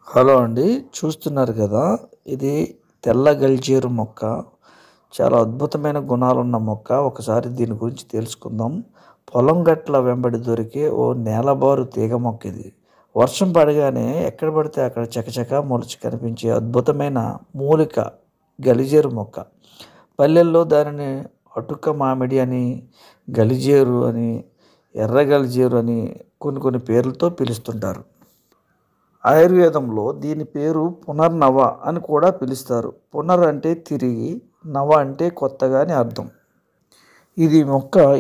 Hello అండి. చూస్తున్నారు కదా! ఇది తెల్ల గల్జేరు మొక్క. చాలా అద్భుతమైన గుణాలున్న మొక్క. ఒకసారి దీని గురించి తెలుసుకుందాం. పొలం గట్ల వెంబడి దొరికే ఓ నేలబారు తీగ మొక్క ఇది. వర్షం పడగానే ఎక్కడ పడితే అక్కడ చకచకా మొలిచి కనిపించే అద్భుతమైన మూలిక గలిజేరు మొక్క. పల్లెల్లో దానిని అటుక మామిడి అని, గలిజేరు అని, ఎర్ర గలిజేరు అని కొన్ని పేర్లతో పిలుస్తుంటారు. ఆయుర్వేదంలో దీని పేరు పునర్నవ అని కూడా పిలుస్తారు. పునర్ అంటే తిరిగి, నవ అంటే కొత్తగా అని అర్థం.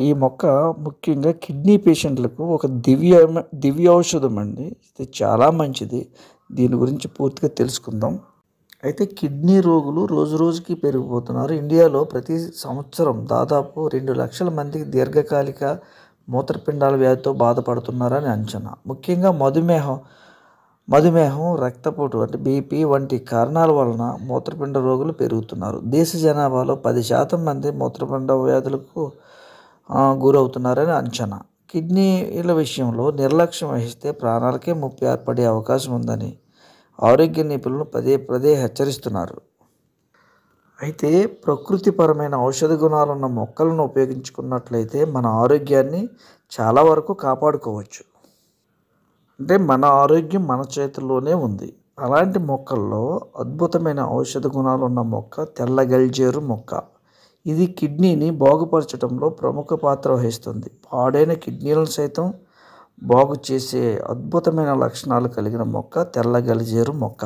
ఈ మొక్క ముఖ్యంగా కిడ్నీ పేషెంట్లకు ఒక దివ్యౌషధం అండి. ఇది చాలా మంచిది. దీని గురించి పూర్తిగా తెలుసుకుందాం. అయితే కిడ్నీ రోగులు రోజురోజుకి పెరిగిపోతున్నారు. ఇండియాలో ప్రతి సంవత్సరం దాదాపు 2 లక్షల మందికి దీర్ఘకాలిక మూత్రపిండాల వ్యాధితో బాధపడుతున్నారని అంచనా. ముఖ్యంగా మధుమేహం, రక్తపోటు అంటే బీపీ వంటి కారణాల వలన మూత్రపిండ రోగులు పెరుగుతున్నారు. దేశ జనాభాలో 10% మంది మూత్రపిండ వ్యాధులకు గురవుతున్నారని అంచనా. కిడ్నీల విషయంలో నిర్లక్ష్యం వహిస్తే ప్రాణాలకే ముప్పు ఏర్పడే అవకాశం ఉందని ఆరోగ్య నిపుణులు పదే హెచ్చరిస్తున్నారు. అయితే ప్రకృతిపరమైన ఔషధ గుణాలున్న మొక్కలను ఉపయోగించుకున్నట్లయితే మన ఆరోగ్యాన్ని చాలా వరకు కాపాడుకోవచ్చు. అంటే మన ఆరోగ్యం మన చేతుల్లోనే ఉంది. అలాంటి మొక్కల్లో అద్భుతమైన ఔషధ గుణాలు ఉన్న మొక్క తెల్ల గల్జేరు మొక్క. ఇది కిడ్నీని బాగుపరచడంలో ప్రముఖ పాత్ర వహిస్తుంది. పాడైన కిడ్నీలను సైతం బాగు చేసే అద్భుతమైన లక్షణాలు కలిగిన మొక్క తెల్ల గలిజేరు మొక్క.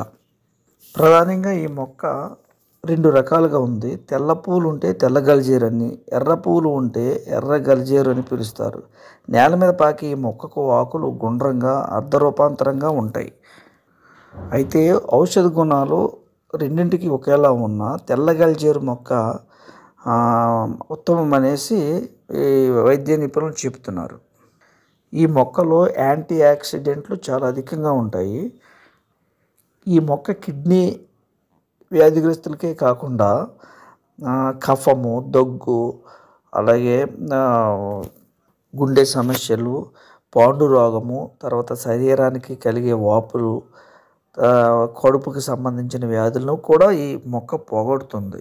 ప్రధానంగా ఈ మొక్క 2 రకాలుగా ఉంది. తెల్ల పూలు ఉంటే తెల్ల గలిజేరు అని, ఎర్ర పూలు ఉంటే ఎర్ర గలిజేరు అని పిలుస్తారు. నేల మీద పాకి ఈ మొక్కకు ఆకులు గుండ్రంగా అర్ధరూపాంతరంగా ఉంటాయి. అయితే ఔషధ గుణాలు రెండింటికి ఒకేలా ఉన్న తెల్ల గలిజేరు మొక్క ఉత్తమం అనేసి ఈ వైద్య నిపుణులు చెబుతున్నారు. ఈ మొక్కలో యాంటీ ఆక్సిడెంట్లు చాలా అధికంగా ఉంటాయి. ఈ మొక్క కిడ్నీ వ్యాధిగ్రస్తులకే కాకుండా కఫము, దగ్గు, అలాగే గుండె సమస్యలు, పాండు రోగము, తర్వాత శరీరానికి కలిగే వాపులు, కడుపుకి సంబంధించిన వ్యాధులను కూడా ఈ మొక్క పోగొడుతుంది.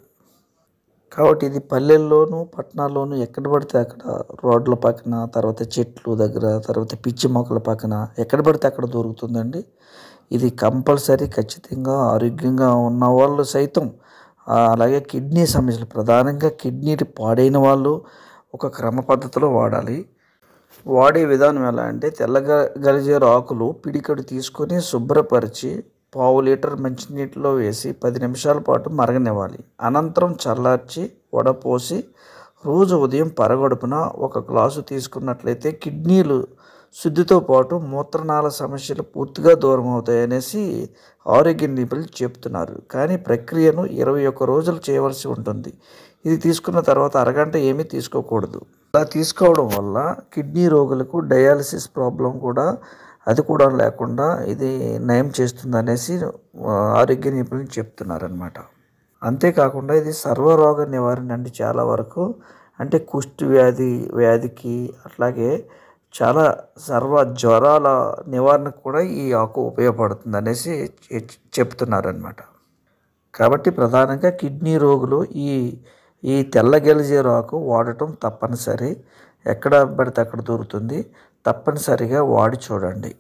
కాబట్టి ఇది పల్లెల్లోనూ పట్టణాల్లోనూ ఎక్కడ పడితే అక్కడ రోడ్ల పక్కన, తర్వాత చెట్లు దగ్గర, తర్వాత పిచ్చి మొక్కల పక్కన ఎక్కడ పడితే అక్కడ దొరుకుతుందండి. ఇది కంపల్సరీ ఖచ్చితంగా ఆరోగ్యంగా ఉన్న వాళ్ళు సైతం, అలాగే కిడ్నీ సమస్యలు ప్రధానంగా కిడ్నీ పాడైన వాళ్ళు ఒక క్రమ పద్ధతిలో వాడాలి. వాడే విధానం ఎలా అంటే గలిజేరు ఆకులు పిడికెడు తీసుకొని శుభ్రపరిచి పావు లీటర్ మంచినీటిలో వేసి 10 నిమిషాల పాటు మరగనివ్వాలి. అనంతరం చల్లార్చి వడపోసి రోజు ఉదయం పరగడుపున 1 గ్లాసు తీసుకున్నట్లయితే కిడ్నీలు శుద్ధితో పాటు మూత్రనాళ సమస్యలు పూర్తిగా దూరం అవుతాయనేసి ఆరోగ్య నిపుణులు చెప్తున్నారు. కానీ ప్రక్రియను 21 రోజులు చేయవలసి ఉంటుంది. ఇది తీసుకున్న తర్వాత అరగంట ఏమీ తీసుకోకూడదు. అలా తీసుకోవడం వల్ల కిడ్నీ రోగులకు డయాలసిస్ ప్రాబ్లం కూడా లేకుండా ఇది నయం చేస్తుంది అనేసి ఆరోగ్య నిపుణులు చెప్తున్నారనమాట. అంతేకాకుండా ఇది సర్వరోగ నివారణ అండి. చాలా వరకు అంటే కుష్టు వ్యాధికి, అట్లాగే చాలా సర్వ జ్వరాల నివారణకు కూడా ఈ ఆకు ఉపయోగపడుతుంది అనేసి చెప్తున్నారనమాట. కాబట్టి ప్రధానంగా కిడ్నీ రోగులు ఈ తెల్ల గలిజేరు ఆకు వాడటం తప్పనిసరి. ఎక్కడ పడితే అక్కడ దొరుకుతుంది. తప్పనిసరిగా వాడి చూడండి.